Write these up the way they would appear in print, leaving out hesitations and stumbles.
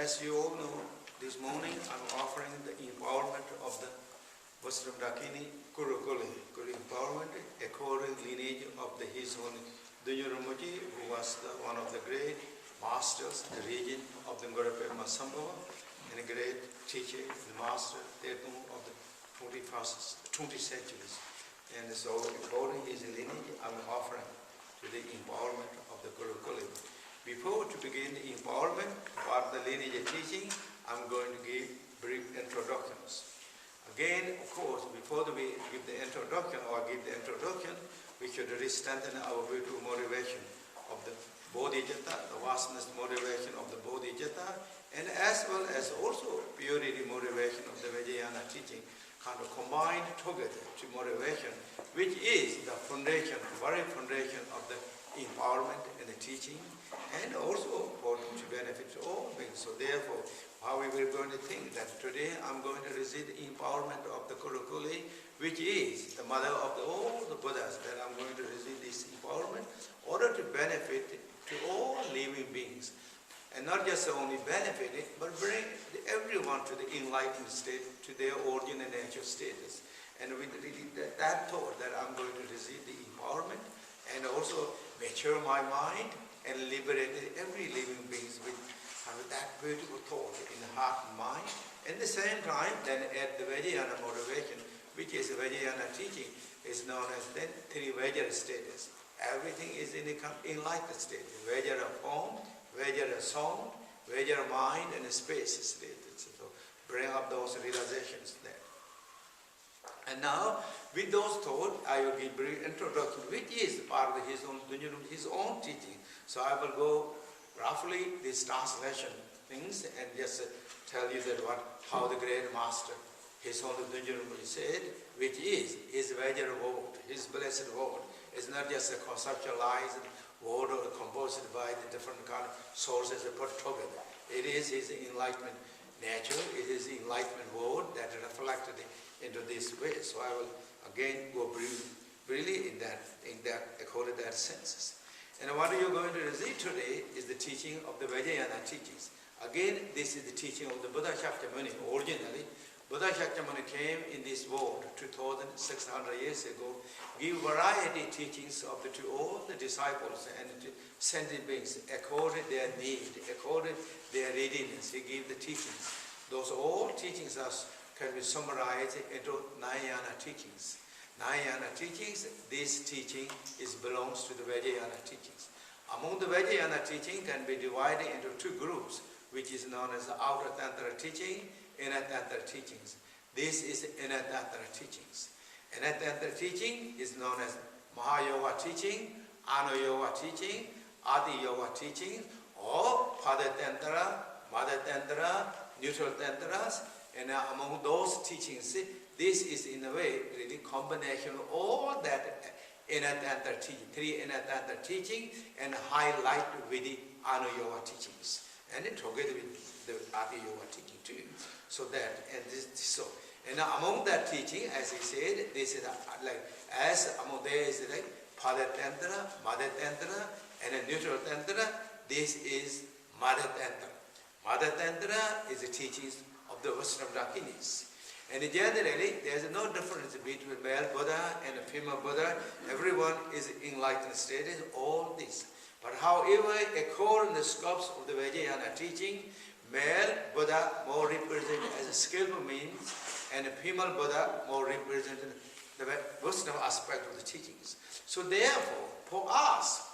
as you all know, this morning I'm offering the empowerment of the Wisdom Dakini Kurukulle, empowerment according lineage of the His Holiness Dudjom Rinpoche, who was one of the great masters, the regent of the Padma Samye Ling, and a great teacher, the master, of the 20th centuries. And so, according his lineage, I'm offering to the empowerment of the Kurukulle. Before to begin the empowerment for the lineage teaching, I'm going to give brief introductions. Again, of course, before we give the introduction, we should really strengthen our beautiful motivation of the Bodhicitta, the vastness motivation of the Bodhicitta, and as well as also purity motivation of the Vajrayana teaching, kind of combined together to motivation, which is the foundation, very foundation of the empowerment and the teaching, and also to benefit all beings. So therefore, how we were going to think that today I'm going to receive the empowerment of the Kurukulle, which is the mother of all the Buddhas, that I'm going to receive this empowerment in order to benefit to all living beings. And not just only benefit it, but bring everyone to the enlightened state, to their origin and nature status. And with that thought that I'm going to receive the empowerment and also mature my mind and liberate every living being with that beautiful thought in the heart and mind. At the same time, then add the Vajrayana motivation, which is Vajrayana teaching, is known as then three Vajra status. Everything is in the enlightened state. Vajra form, Vajra sound, Vajra mind, and space status. So bring up those realizations there. And now, with those thoughts, I will give brief introduction, which is part of his own teaching. So I will go roughly this translation things and just tell you that how the great master, His Holiness Dudjom Rinpoche said, which is his Vajra word, his blessed word. It's not just a conceptualized word or composed by the different kind of sources put together. It is his enlightenment nature, it is the enlightenment word that reflected into this way. So I will again go briefly in that according to that senses. And what you are going to receive today is the teaching of the Vajrayana teachings. Again, this is the teaching of the Buddha Shakyamuni. Originally, Buddha Shakyamuni came in this world 2,600 years ago, give variety teachings to all the disciples and to sentient beings according to their need, according to their readiness. He gave the teachings. Those all teachings can be summarized into Nayana teachings. Nayana teachings, this teaching belongs to the Vajrayana teachings. Among the Vajrayana teaching can be divided into two groups, which is known as the outer Tantra teaching, inner Tantra teachings. This is inner Tantra teachings. Inner Tantra teaching is known as Mahayoga teaching, Anayoga teaching, Adi Yoga teaching, or Father Tantra, Mother Tantra, neutral Tantras, and among those teachings, this is in a way really combination of all that inner Tantra teaching, three inner Tantra teaching, and highlight with the Anayoga teachings, and together with the Adi Yoga teaching too. So that and among that teaching, as I said, this is among there is like Father Tantra, Mother Tantra, and a neutral Tantra. This is Mother Tantra. Mother Tantra is the teachings of the Wisdom Dakinis. And generally, there is no difference between male Buddha and a female Buddha. Everyone is enlightened status, all this. But however, according to the scopes of the Vajrayana teaching, male Buddha more represented as a skillful means, and a female Buddha more represented the wisdom aspect of the teachings. So therefore, for us,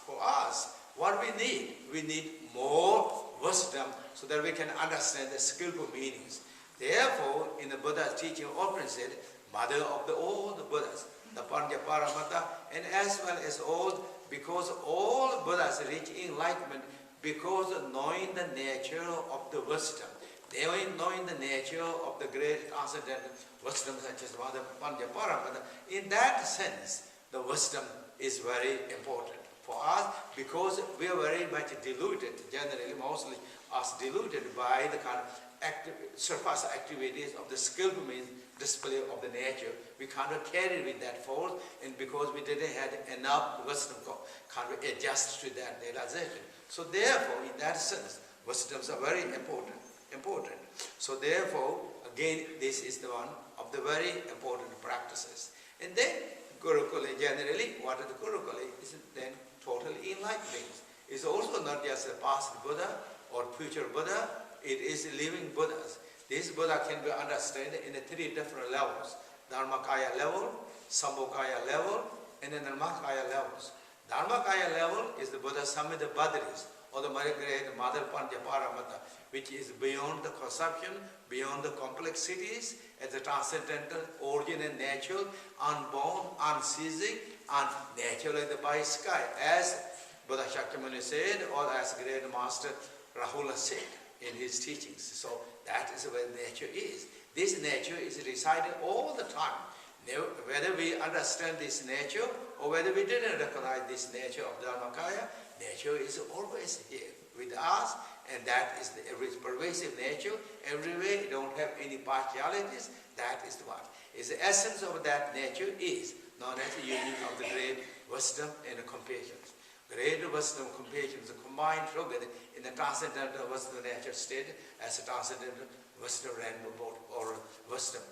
what we need more wisdom so that we can understand the skillful meanings. Therefore, in the Buddha's teaching, often said, mother of all the Buddhas, the Panchaparamata, and as well as all, because all Buddhas reach enlightenment because of knowing the nature of the wisdom. They are knowing the nature of the great transcendental wisdom such as Mother Panchaparamata. In that sense, the wisdom is very important for us because we are very much deluded, generally, mostly us deluded by the kind of surpass activities of the skillful means display of the nature. We cannot carry with that force, and because we didn't have enough wisdom, can't adjust to that realization. So therefore, in that sense, wisdoms are very important. important. So therefore, again, this is the one of the very important practices. And then Kurukulle, generally, what is the Kurukulle? Is then total enlightenment. It's also not just a past Buddha or future Buddha, it is living Buddhas. This Buddha can be understood in the three different levels: Dharmakaya level, Sambhogakaya level, and then Nirmakaya levels. Dharmakaya level is the Buddha Samhita Badris, or the great Mother Panjaparamata, which is beyond the conception, beyond the complexities, as the transcendental, origin and natural, unborn, unceasing, and natural like the by sky, as Buddha Shakyamuni said, or as great Master Rahula said in his teachings. So that is where nature is. This nature is residing all the time. Whether we understand this nature or whether we didn't recognize this nature of Dharmakaya, nature is always here with us, and that is the pervasive nature. Everywhere, you don't have any partialities. That is the one. Is the essence of that nature is known as the union of the great wisdom and the compassion. Great wisdom and compassion is combined together in the transcendental wisdom nature state as a transcendental wisdom rainbow or wisdom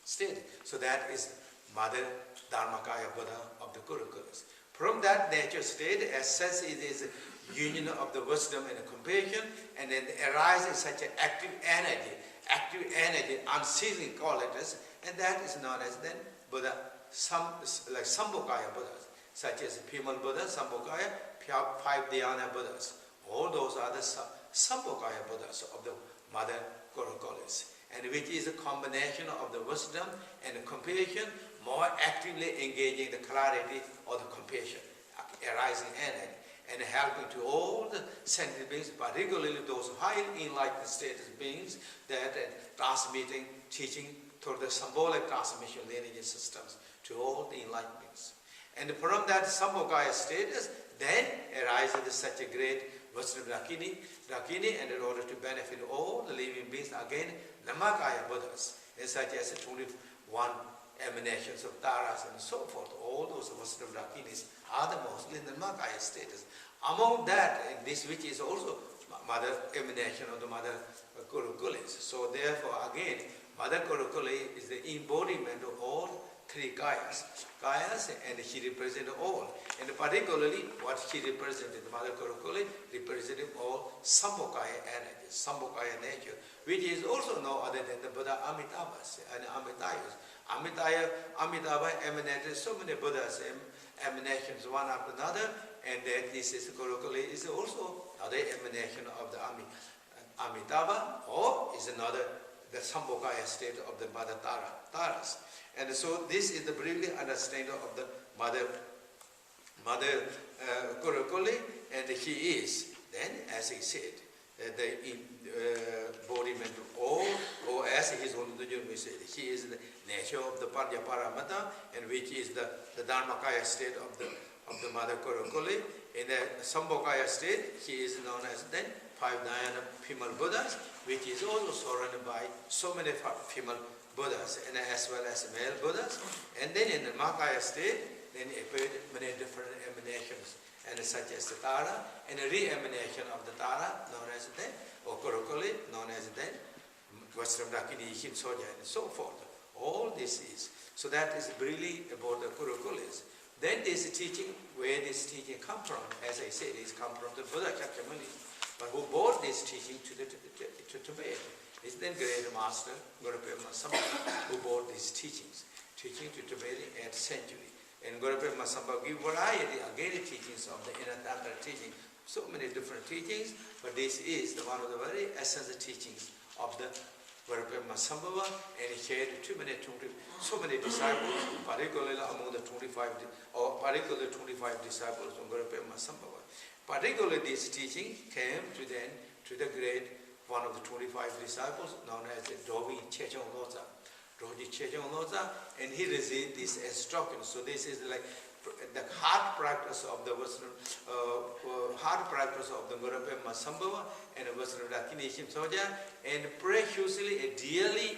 state. So that is Mother Dharmakaya Buddha of the Kurukulles. From that nature state, as such, it is a union of the wisdom and the compassion, and then arises such an active energy, unceasing qualities, and that is known as then Buddha, like Sambhogakaya Buddhas, such as Pimal Buddha, Sambhogakaya, 5 Dhyana Buddhas. All those are the Sambhogakaya Buddhas of the Mother Kurukulles, and which is a combination of the wisdom and the compassion, more actively engaging the clarity of the compassion, arising energy, and helping to all the sentient beings, particularly those highly enlightened status beings, that transmitting, teaching through the symbolic transmission lineage systems to all the enlightened beings. And from that Sambhogakaya status, then arises such a great wisdom Rakini, and in order to benefit all the living beings, again, Nirmakaya Buddhas, and such as 21 emanations of Taras and so forth. All those wisdom Rakinis are the mostly Nirmakaya status. Among that, this which is also Mother emanation of the Mother Kurukulles. So therefore, again, Mother Kurukulle is the embodiment of all three Kayas, and she represented all. And particularly, what she represented, Mother Kurukulle, represented all Sambhogakaya energies, Sambhogakaya nature, which is also no other than the Buddha Amitabhas and Amitayas. Amitabha emanated so many Buddhas, emanations one after another, and then this is Kurukulle is also another emanation of the Amitabha, or is another the Sambhogakaya state of the Mother Taras. And so this is the brilliant understanding of the Mother Kurukulle, and he is then, as he said, the embodiment of all, or as His Holiness Dudjom Rinpoche said, he is the nature of the Panjaparamata, and which is the Dharmakaya state of the Mother Kurukulle. In the Sambhogakaya state, he is known as then 5 Dhyana female Buddhas, which is also surrounded by so many female Buddhas, and as well as male Buddhas. And then in the Nirmakaya state, then appeared many different emanations, and such as the Tara, and a re-emanation of the Tara, known as then, or Kurukulle, known as then, Vajradakini, Himsoja, and so forth. All this is. So that is really about the Kurukulles. Then this teaching, where this teaching come from, as I said, it come from the Buddha Shakyamuni, but who brought this teaching to Tibet. It's then great master, Guru Padma Samye, who brought these teaching to Tibet in 8th century. And Guru Padma Samye gave variety, again, teachings of the inner Tantra teaching, so many different teachings, but this is one of the very essential teachings of the Guru Padma Samye, and he shared so many disciples, particularly among the 25 disciples of Guru Padma Samye. Particularly this teaching came to the great one of the 25 disciples, known as Dovi Chechong Loza. Dovi Chechong Loza, and he received this instruction. So this is like the hard practice of the wisdom, hard practice of the Guru Padma Samye and the wisdom of Dakinishim Soja, and preciously and dearly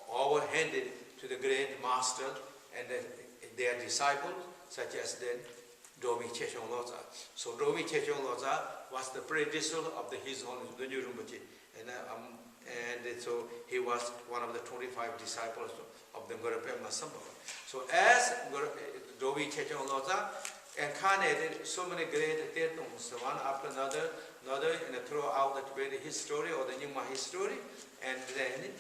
overhanded to the great master and their disciples, such as then Dovi Chechong Loza. So Dovi Chechong Loza was the predecessor of the His Holiness Dudjom Rinpoche, And so he was one of the 25 disciples of the Guru Padma Samye. So as Dovi Chechong Loza incarnated so many great Tirthums, one after another, and throughout the Tibetan history or the Nyingma history, and then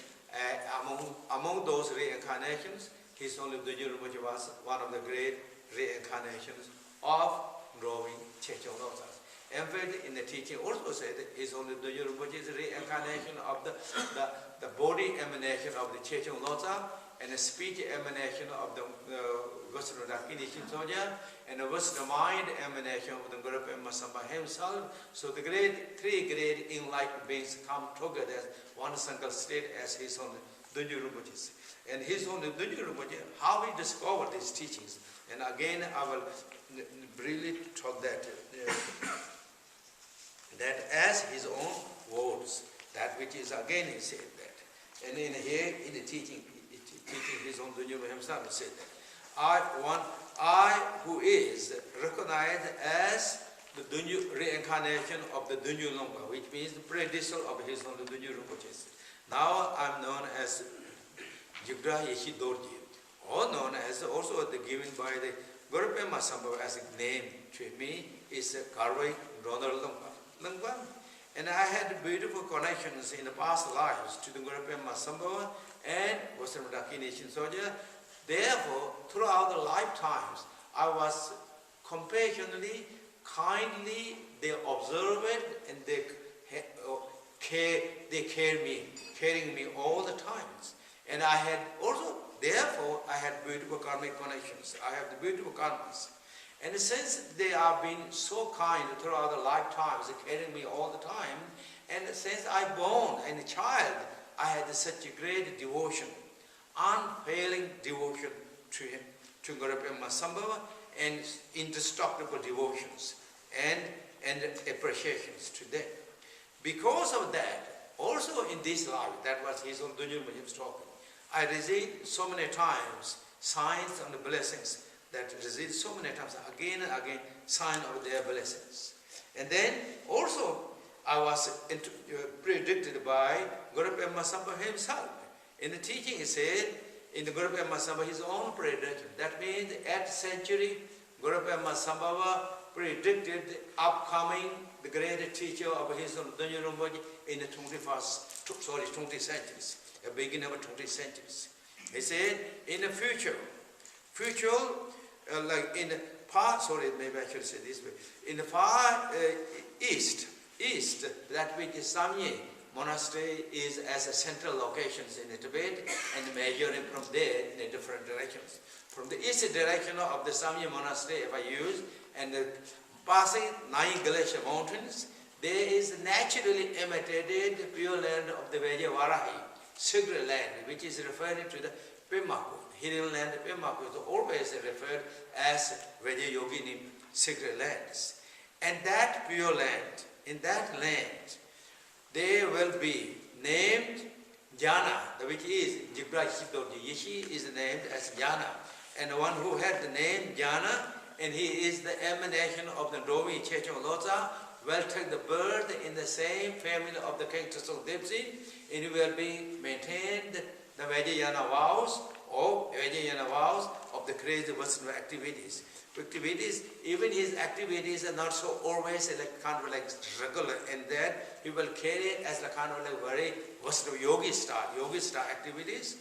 among those reincarnations, His Holiness Dudjom Rinpoche was one of the great reincarnations of Dovi Chechong Loza. In fact, in the teaching also said that His Holiness Dudjom Rinpoche is a reincarnation of the body emanation of the Chechong Loza, and the speech emanation of the Wisdom Dakini Shintoja, and the wisdom mind emanation of the Guru Padma Samye himself. So the three great enlightened beings come together as one single state as His Holiness Dudjom Rinpoche. And His Holiness Dudjom Rinpoche, how he discovered these teachings. And again, I will briefly talk that as his own words, that which is again he said that. And in here, in the teaching His own Dudjom himself said that. I who is recognized as the reincarnation of the Dudjom Longpa, which means the predecessor of His own Dudjom Rinpoche. Now I am known as Jigra Yeshi Dorji, or known as also the given by the Guru Padma Samye as a name to me is Karwai Ronald Longpa. And I had beautiful connections in the past lives to the Guru Padma Samye and Wisdom Dakini Shintoja. Therefore, throughout the lifetimes, I was compassionately, kindly, they observed and they caring me all the times. And I had also, therefore, I had beautiful karmic connections. I have the beautiful karmas. And since they have been so kind throughout the lifetimes, caring me all the time, and since I born and a child, I had such a great devotion, unfailing devotion to him, to Guru Padma Samye, and indestructible devotions and appreciations to them. Because of that, also in this life, that was His own Dudjom Rinpoche talking, I received so many times signs and blessings that received so many times, again and again, sign of their blessings. And then also I was predicted by Guru Padma Samye himself. In the teaching he said, in the Guru Padma Samye, his own prediction. That means the 8th century, Guru Padma Samye predicted upcoming, the great teacher of His own Dudjom Rinpoche in the 20th centuries, the beginning of the 20th centuries. He said, in the future, like in the past, maybe I should say this way, in the far east, that which is Samye monastery is as a central locations in Tibet, and measuring from there in the different directions. From the east direction of the Samye monastery, if I use, and passing 9 glacier mountains, there is naturally imitated pure land of the Vajavarahi, secret land, which is referred to the Pimaku. Hidden land Pimaku is always referred as Vajayogini secret lands. And that pure land, in that land, they will be named Jana, which is Jibra Shidorji. Yeshi is named as Jana. And the one who had the name Jana, and he is the emanation of the Dovi Chechong Loza, will take the birth in the same family of the King Tsong Dipsi, and he will be maintained the Vajrayana vows, or Vajrayana vows of the crazy Western activities. Even his activities are not so always like kind of like regular, and that he will carry it as a kind of like very Western yogi style activities,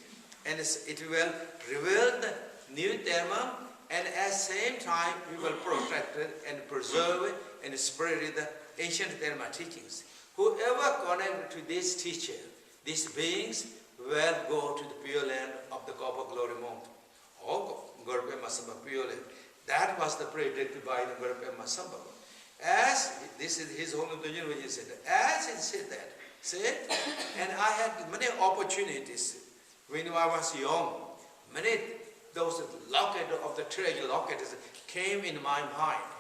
and it will reveal the new terma, and at the same time we will protect it and preserve it and spread the ancient terma teachings. Whoever connected to this teacher, these beings will go to the pure land of the Copper Glory Mountain, or Guru Padma Samye pure land. That was the predicted by the Guru Padma Samye. As this is His Holiness Dudjom Rinpoche said, as he said, and I had many opportunities when I was young. Many those locket of the treasure lockets came in my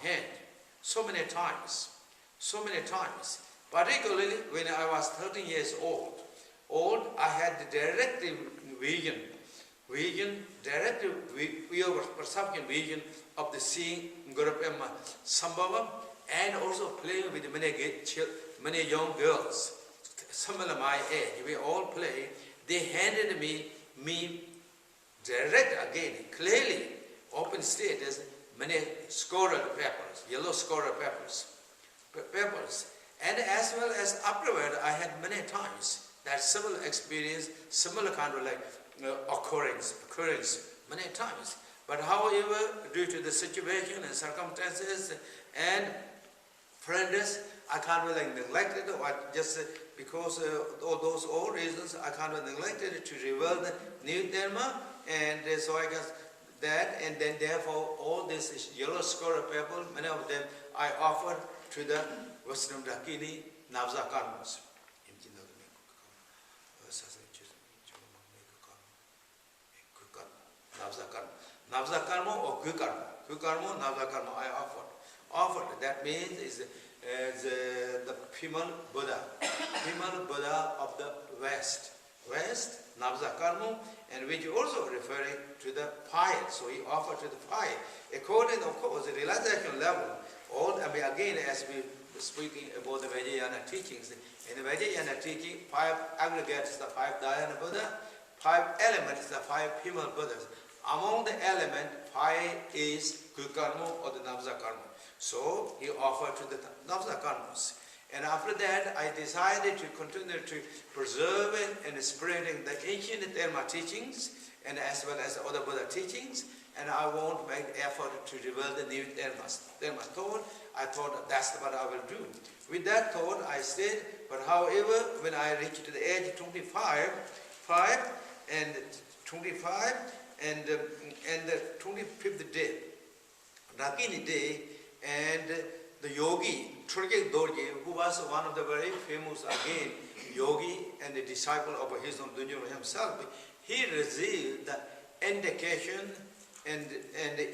hand so many times. Particularly when I was 13 years old, I had the direct perception vision of the seeing Guru Padma Samye, and also playing with many young girls, similar my age, we all play, they handed me direct again, clearly, open status, many scored papers, yellow scored papers. And as well as afterward, I had many times that similar experience, similar kind of like occurrence, many times. But however, due to the situation and circumstances and friends, I can't really neglect it, or just because of all those old reasons, I can't really neglect it to reveal the new terma, and so I guess that, and then therefore all this yellow square people, many of them I offered to the Western Dakini Navza Karmas. Navza Karma or Kukarma. Kukarma, Navza Karma I offered. That means is the female Buddha of the West, Navza Karma, and which also referring to the fire. So he offered to the fire. According, of course, the realization level, again, as we were speaking about the Vajrayana teachings, in the Vajrayana teaching, 5 aggregates, the 5 Dhyana Buddha, 5 elements, the 5 female Buddhas. Among the element, 5 is Kukarma or the Navza Karma. So he offered to the Navza Karmas. And after that, I decided to continue to preserve and spreading the ancient terma teachings, and as well as other Buddha teachings, and I won't make effort to reveal the new termas. I thought that's what I will do. With that thought, I stayed, but however, when I reached the age of 25 and the 25th day, Dakini day, and the yogi, Dudjom Dorje, who was one of the very famous, again, yogi and the disciple of His Holiness Dudjom himself, he received the indication and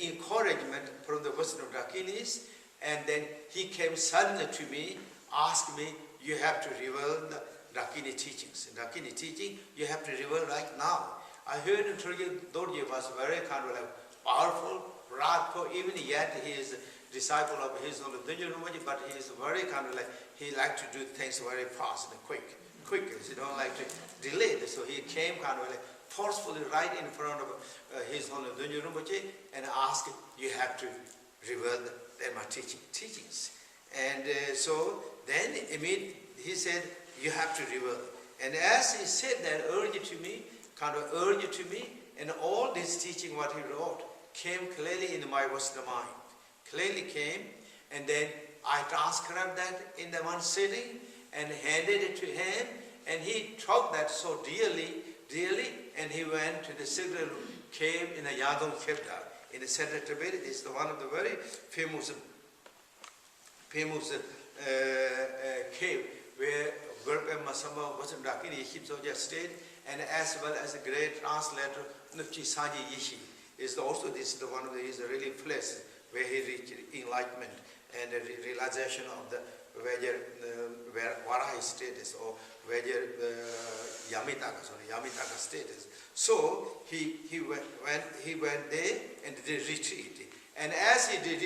encouragement from the Western Dakinis, and then he came suddenly to me, asked me, you have to reveal the Dakini teachings. Dakini teaching, you have to reveal right now. I heard Dudjom Dorje was very kind of like powerful, wrathful, even yet he is disciple of His Holiness Dudjom Rinpoche, but he is very kind of like, he likes to do things very fast and quick. He don't like to delay. So he came kind of like forcefully right in front of His Holiness Dudjom Rinpoche and asked, you have to reveal my teachings. And so then immediately he said, you have to reveal. And as he said that, urged to me, and all this teaching what he wrote came clearly in my Western mind. Clearly came, and then I transcribed that in the one sitting and handed it to him, and he took that so dearly, and he went to the secret cave in the Yadong Kevda in the central Tibet. It's one of the very famous cave where Padma Samye Ling stayed, and as well as a great translator Nupchi Sanji Yishi is also this one of the is a really place where he reached enlightenment and the realization of the where Varahi status or where Yamitaka status. So he went there and did retreat. And as he did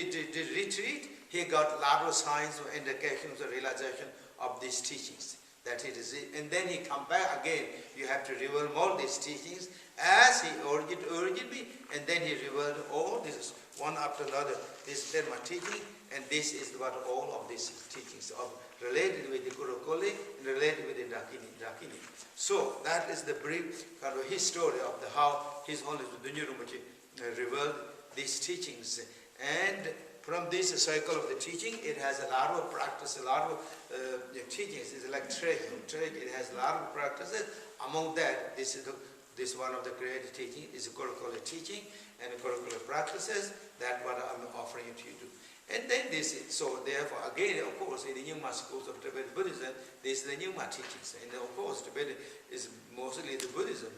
retreat, he got lot of signs or indications of realization of these teachings that he received. And then he come back again. You have to reveal more these teachings as he urged me, and then he revealed all this one after another. This is my teaching, and this is what all of these teachings are related with the Kurukulle and related with the Dakini. So that is the brief kind of history of how His Holiness Dudjom Rinpoche revealed these teachings. And from this cycle of the teaching, it has a lot of practice, a lot of teachings. It's like treasure. It has a lot of practices. Among that, this one of the great teaching is the Kurukulle teaching and the Kurukulle practices. That's what I'm offering to you to. And then so therefore, again, of course, in the Nyingma schools of Tibetan Buddhism, this is the Nyingma teachings. And of course, Tibet is mostly the Buddhism.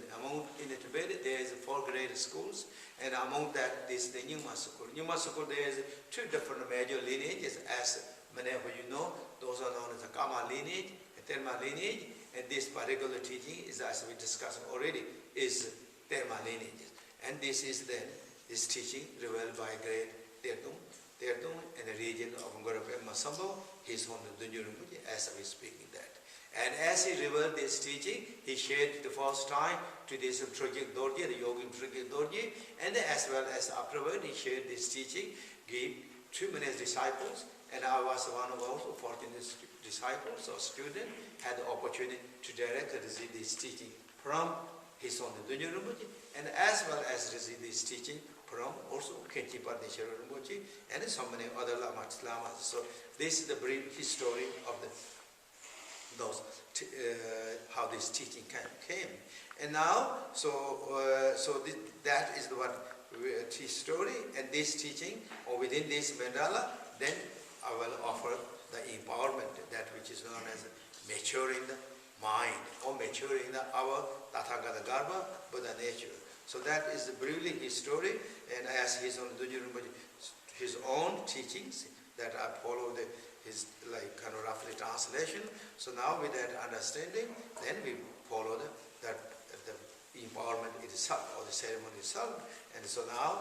In the Tibet, there is 4 great schools, and among that, this is the Nyingma school. Nyingma school, there is 2 different major lineages, as many of you know. Those are known as the Kama lineage and Terma lineage. And this particular teaching is, as we discussed already, is Terma lineages. And this is then this teaching revealed by great Terdung in the region of Padma Samye, His Holiness Dudjom Rinpoche, as we speaking that. And as he revealed this teaching, he shared the first time to this Trojik Dorji, the Yogi Trojik Dorji, and as well as afterward he shared this teaching, gave 2 many disciples, and I was one of also 14 disciples or students, had the opportunity to directly receive this teaching from His Holiness Dudjom Rinpoche, and as well as receive this teaching from also Khenpo Tsewang Dongyal Rinpoche and so many other lamas. So this is the brief history of how this teaching came. And now, that is the one story, and this teaching, or within this mandala, then I will offer the empowerment, that which is known as maturing the mind, or maturing our Tathagata Garbha, Buddha nature. So that is briefly his story, and as His Holiness Dudjom Rinpoche, his own teachings, that I follow his kind of roughly translation. So now with that understanding, then we follow the empowerment itself, or the ceremony itself. And so now